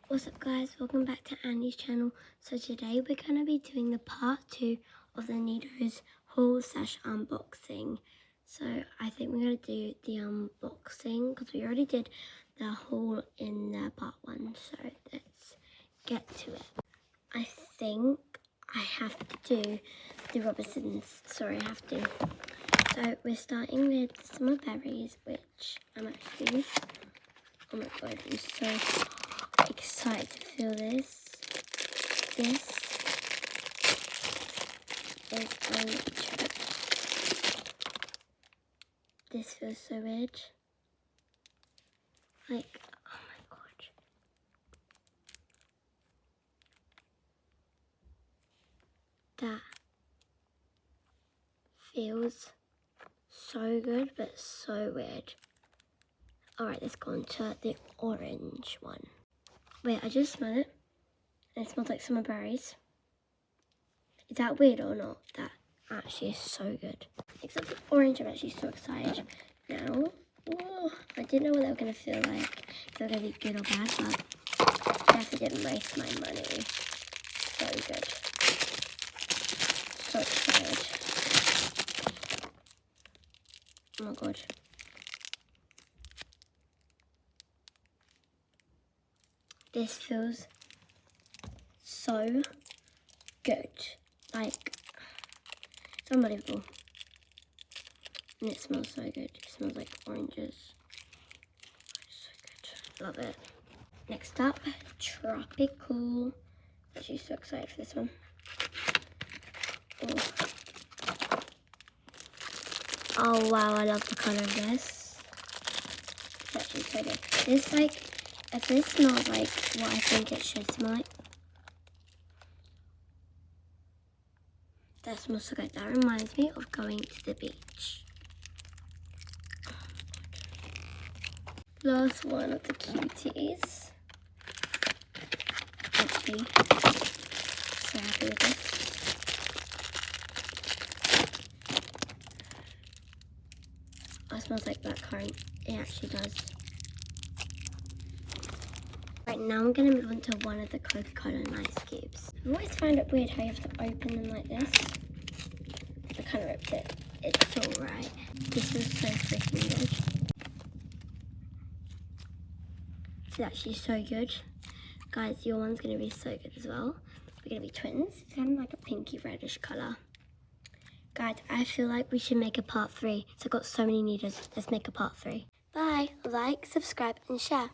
What's up guys, welcome back to Annie's channel. So today we're going to be doing the part 2 of the Neehdohs haul / unboxing. So I think we're going to do the unboxing because we already did the haul in the part 1. So let's get to it. I think I have to do the Robinsons. Sorry, I have to. So we're starting with summer berries, which I'm actually, oh my god, I'm so excited to feel this. This is untripped. This feels so weird. Like, oh my god. That feels so good, but so weird. Alright, let's go on to the orange one. Wait, I just smell it. And it smells like summer berries. Is that weird or not? That actually is so good. Except for orange, I'm actually so excited. Now, whoa, I didn't know what they were going to feel like. If they were going to be good or bad, but definitely didn't waste my money. So good. So excited. Oh my god. This feels so good. Like, it's unbelievable. And it smells so good. It smells like oranges. It's so good. Love it. Next up, tropical. Actually so excited for this one. Oh wow, I love the colour of this. It's actually so good. This if this smells like what I think it should smell like. That smells so good. That reminds me of going to the beach. Last one of the cuties. Actually, so happy with this. Oh, it smells like blackcurrant. It actually does. Right, now I'm going to move on to one of the Coca-Cola Nice Cubes. I've always found it weird how you have to open them like this. I kind of ripped it. It's alright. This is so freaking good. It's actually so good. Guys, your one's going to be so good as well. We're going to be twins. It's kind of like a pinky reddish colour. Guys, I feel like we should make a part 3. So I've got so many Neehdohs. Let's make a part 3. Bye. Like, subscribe and share.